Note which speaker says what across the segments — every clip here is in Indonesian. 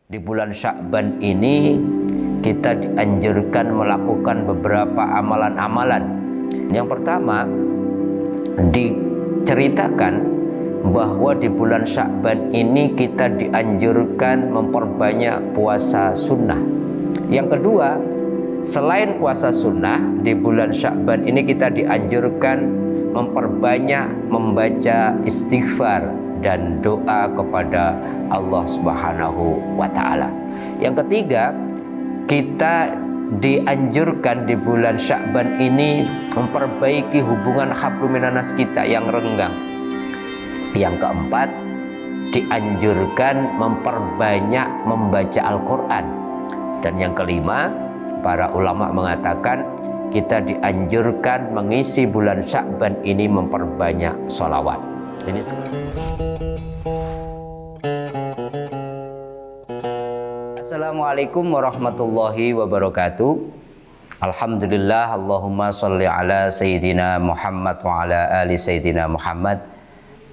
Speaker 1: Di bulan Sya'ban ini kita dianjurkan melakukan beberapa amalan-amalan. Yang pertama, diceritakan bahwa di bulan Sya'ban ini kita dianjurkan memperbanyak puasa sunnah. Yang kedua, selain puasa sunnah, di bulan Sya'ban ini kita dianjurkan memperbanyak membaca istighfar dan doa kepada Allah Subhanahu wa Ta'ala. Yang ketiga, kita dianjurkan di bulan Sya'ban ini memperbaiki hubungan hablum minanas kita yang renggang. Yang keempat, dianjurkan memperbanyak membaca Al-Quran. Dan yang kelima, para ulama mengatakan kita dianjurkan mengisi bulan Sya'ban ini memperbanyak sholawat. Ini Assalamualaikum warahmatullahi wabarakatuh. Alhamdulillah, Allahumma sholli ala Sayyidina Muhammad wa ala ali Sayyidina Muhammad.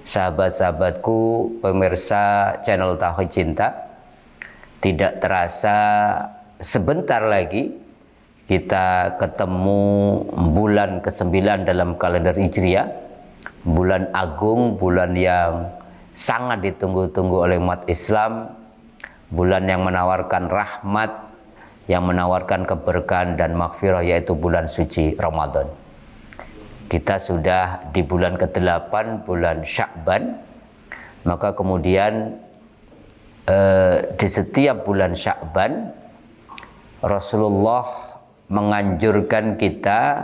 Speaker 1: Sahabat-sahabatku, pemirsa channel Tauhid Cinta, tidak terasa sebentar lagi kita ketemu bulan ke-9 dalam kalender Hijriah, bulan agung, bulan yang sangat ditunggu-tunggu oleh umat Islam, bulan yang menawarkan rahmat, yang menawarkan keberkahan dan maghfirah, yaitu bulan suci Ramadan. Kita sudah di bulan ke-8, bulan Sya'ban. Maka kemudian di setiap bulan Sya'ban Rasulullah menganjurkan kita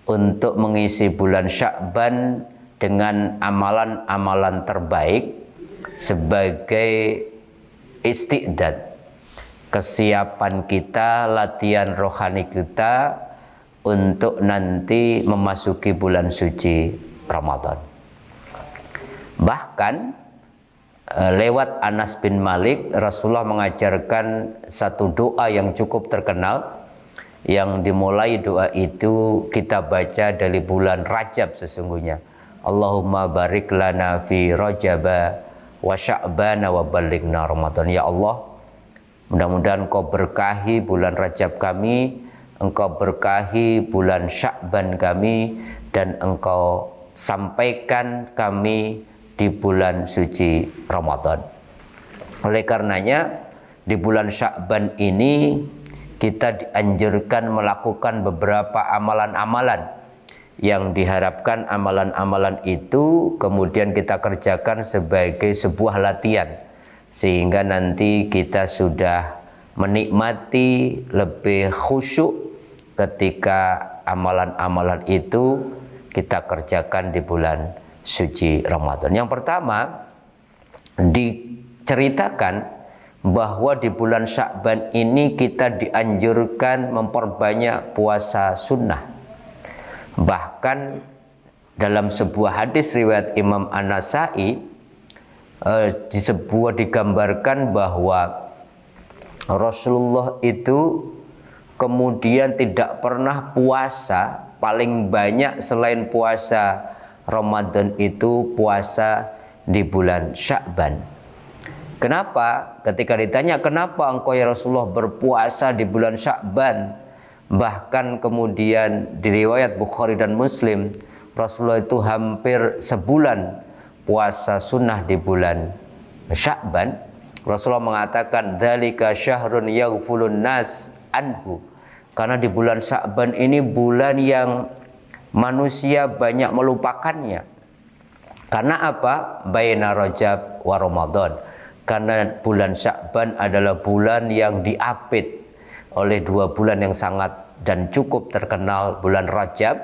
Speaker 1: untuk mengisi bulan Sya'ban dengan amalan-amalan terbaik sebagai istiqdad, kesiapan kita, latihan rohani kita untuk nanti memasuki bulan suci Ramadan. Bahkan lewat Anas bin Malik, Rasulullah mengajarkan satu doa yang cukup terkenal, yang dimulai doa itu kita baca dari bulan Rajab sesungguhnya. Allahumma barik lana fi Rajaba wa Sya'bana wa balighna Ramadan. Ya Allah, mudah-mudahan Engkau berkahi bulan Rajab kami, Engkau berkahi bulan Sya'ban kami, dan Engkau sampaikan kami di bulan suci Ramadan. Oleh karenanya, di bulan Sya'ban ini kita dianjurkan melakukan beberapa amalan-amalan yang diharapkan amalan-amalan itu kemudian kita kerjakan sebagai sebuah latihan, sehingga nanti kita sudah menikmati lebih khusyuk ketika amalan-amalan itu kita kerjakan di bulan suci Ramadan. Yang pertama, diceritakan bahwa di bulan Sya'ban ini kita dianjurkan memperbanyak puasa sunnah. Bahkan dalam sebuah hadis riwayat Imam An-Nasa'i digambarkan bahwa Rasulullah itu kemudian tidak pernah puasa, paling banyak selain puasa Ramadan itu puasa di bulan Sya'ban. Kenapa? Ketika ditanya kenapa engkau ya Rasulullah berpuasa di bulan Sya'ban, bahkan kemudian di riwayat Bukhari dan Muslim, Rasulullah itu hampir sebulan puasa sunnah di bulan Sya'ban. Rasulullah mengatakan dzalika syahrun yaghfulun nas anhu, karena di bulan Sya'ban ini bulan yang manusia banyak melupakannya. Karena apa? Baina Rajab wa Ramadan. Karena bulan Sya'ban adalah bulan yang diapit oleh dua bulan yang sangat dan cukup terkenal, bulan Rajab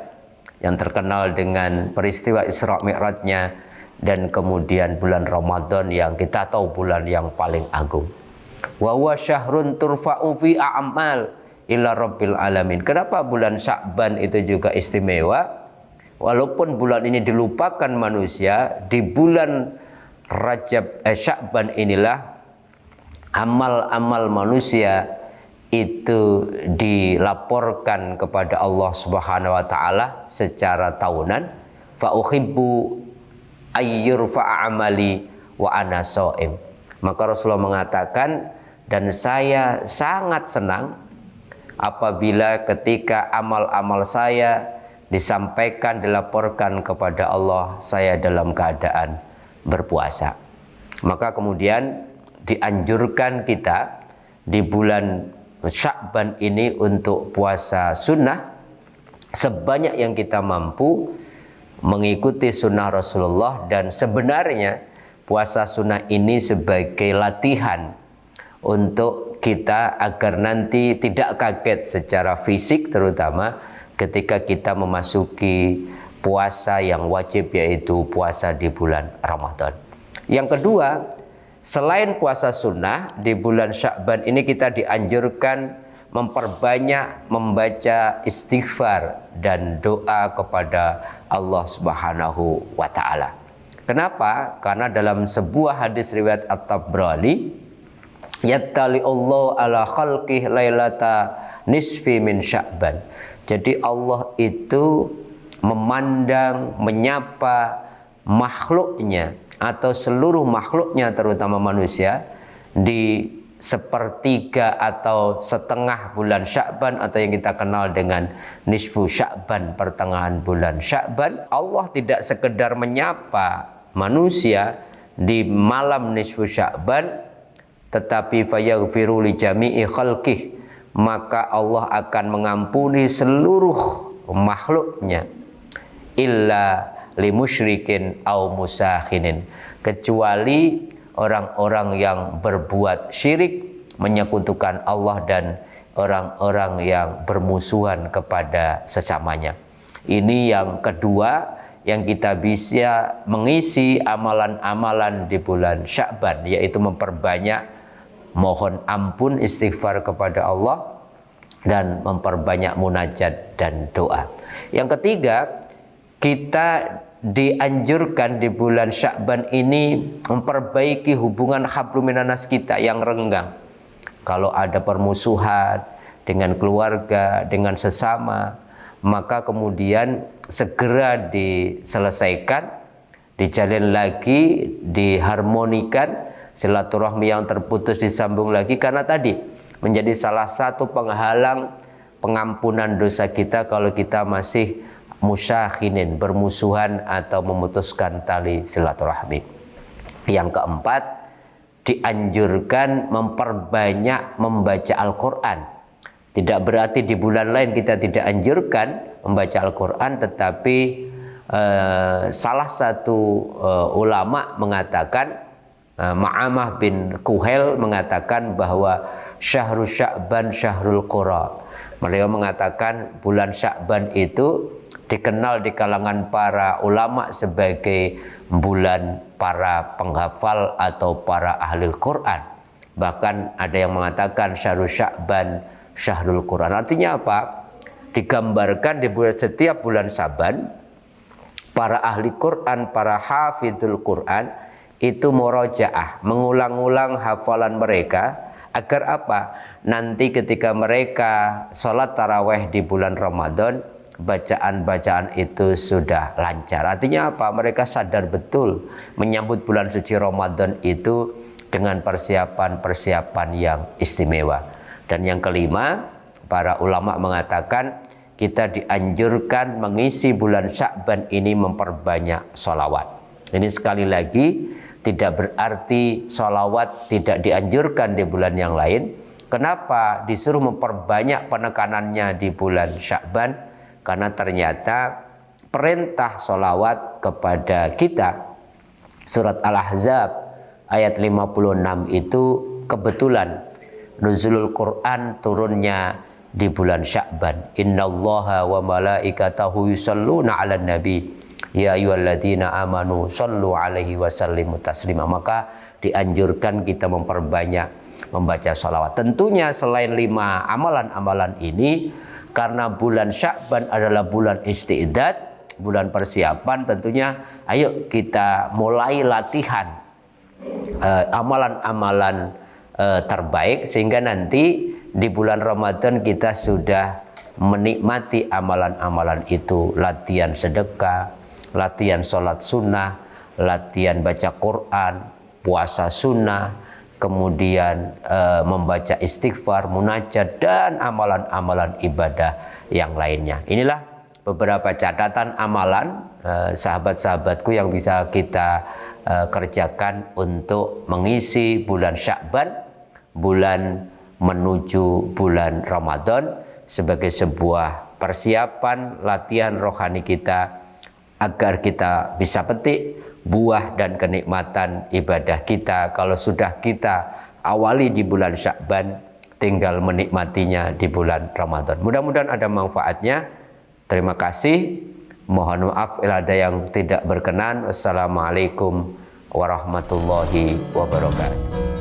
Speaker 1: yang terkenal dengan peristiwa Isra Mi'rajnya, dan kemudian bulan Ramadan yang kita tahu bulan yang paling agung. Wa huwa syahrun turfa'u fi a'mal ila rabbil alamin. Kenapa bulan Sya'ban itu juga istimewa? Walaupun bulan ini dilupakan manusia, di bulan Sya'ban inilah amal-amal manusia itu dilaporkan kepada Allah Subhanahu wa Ta'ala secara tahunan. Fa uhibbu ayyurfa amali wa ana shaim. Maka Rasulullah mengatakan, dan saya sangat senang apabila ketika amal-amal saya disampaikan, dilaporkan kepada Allah, saya dalam keadaan berpuasa. Maka kemudian dianjurkan kita di bulan Sya'ban ini untuk puasa sunnah sebanyak yang kita mampu, mengikuti sunnah Rasulullah. Dan sebenarnya puasa sunnah ini sebagai latihan untuk kita agar nanti tidak kaget secara fisik, terutama ketika kita memasuki puasa yang wajib, yaitu puasa di bulan Ramadan. Yang kedua, selain puasa sunnah, di bulan Sya'ban ini kita dianjurkan memperbanyak membaca istighfar dan doa kepada Allah Subhanahu wa Ta'ala. Kenapa? Karena dalam sebuah hadis riwayat At-Tabrani, yattali Allah ala khalqih lailata nisfi min Sya'ban. Jadi Allah itu memandang, menyapa makhluknya atau seluruh makhluknya, terutama manusia, di sepertiga atau setengah bulan Sya'ban, atau yang kita kenal dengan nisfu Sya'ban, pertengahan bulan Sya'ban. Allah tidak sekedar menyapa manusia di malam nisfu Sya'ban, tetapi fayaghfiru li jami'i khalqih, maka Allah akan mengampuni seluruh makhluknya, illa li musyrikin au musakhinin, kecuali orang-orang yang berbuat syirik, menyekutukan Allah, dan orang-orang yang bermusuhan kepada sesamanya. Ini yang kedua yang kita bisa mengisi amalan-amalan di bulan Sya'ban, yaitu memperbanyak mohon ampun, istighfar kepada Allah, dan memperbanyak munajat dan doa. Yang ketiga, kita dianjurkan di bulan Sya'ban ini memperbaiki hubungan hablum minanas kita yang renggang. Kalau ada permusuhan dengan keluarga, dengan sesama, maka kemudian segera diselesaikan, dijalin lagi, diharmonikan, silaturahmi yang terputus disambung lagi, karena tadi menjadi salah satu penghalang pengampunan dosa kita kalau kita masih musyakhinin, bermusuhan atau memutuskan tali silaturahmi. Yang keempat, dianjurkan memperbanyak membaca Al-Quran. Tidak berarti di bulan lain kita tidak anjurkan membaca Al-Quran, tetapi salah satu ulama mengatakan, Ma'amah bin Kuhel mengatakan bahwa syahrul Sya'ban syahrul Qura. Beliau mengatakan bulan Sya'ban itu dikenal di kalangan para ulama sebagai bulan para penghafal atau para ahli Quran. Bahkan ada yang mengatakan syahrul Sya'ban syahrul Quran. Artinya apa? Digambarkan di setiap bulan Sya'ban, para ahli Quran, para hafidhul Quran itu murojaah, mengulang-ulang hafalan mereka, agar apa? Nanti ketika mereka sholat taraweh di bulan Ramadan, bacaan-bacaan itu sudah lancar. Artinya apa? Mereka sadar betul menyambut bulan suci Ramadan itu dengan persiapan-persiapan yang istimewa. Dan yang kelima, para ulama mengatakan kita dianjurkan mengisi bulan Sya'ban ini memperbanyak sholawat. Ini sekali lagi tidak berarti sholawat tidak dianjurkan di bulan yang lain. Kenapa disuruh memperbanyak penekanannya di bulan Sya'ban? Karena ternyata perintah sholawat kepada kita, surat Al-Ahzab ayat 56 itu kebetulan nuzulul Quran turunnya di bulan Sya'ban. Innallaha wa malaikatahu yusholluna 'alan nabi ya ayyuhalladzina amanu shollu 'alaihi wa sallimu taslima. Maka dianjurkan kita memperbanyak membaca sholawat. Tentunya selain 5 amalan-amalan ini, karena bulan Sya'ban adalah bulan isti'dad, bulan persiapan, tentunya ayo kita mulai latihan amalan-amalan terbaik, sehingga nanti di bulan Ramadan kita sudah menikmati amalan-amalan itu. Latihan sedekah, latihan sholat sunnah, latihan baca Quran, puasa sunnah, kemudian membaca istighfar, munajat, dan amalan-amalan ibadah yang lainnya. Inilah beberapa catatan amalan sahabat-sahabatku yang bisa kita kerjakan untuk mengisi bulan Sya'ban, bulan menuju bulan Ramadan, sebagai sebuah persiapan latihan rohani kita agar kita bisa petik buah dan kenikmatan ibadah kita. Kalau sudah kita awali di bulan Sya'ban, tinggal menikmatinya di bulan Ramadan. Mudah-mudahan ada manfaatnya. Terima kasih. Mohon maaf bila ada yang tidak berkenan. Wassalamualaikum warahmatullahi wabarakatuh.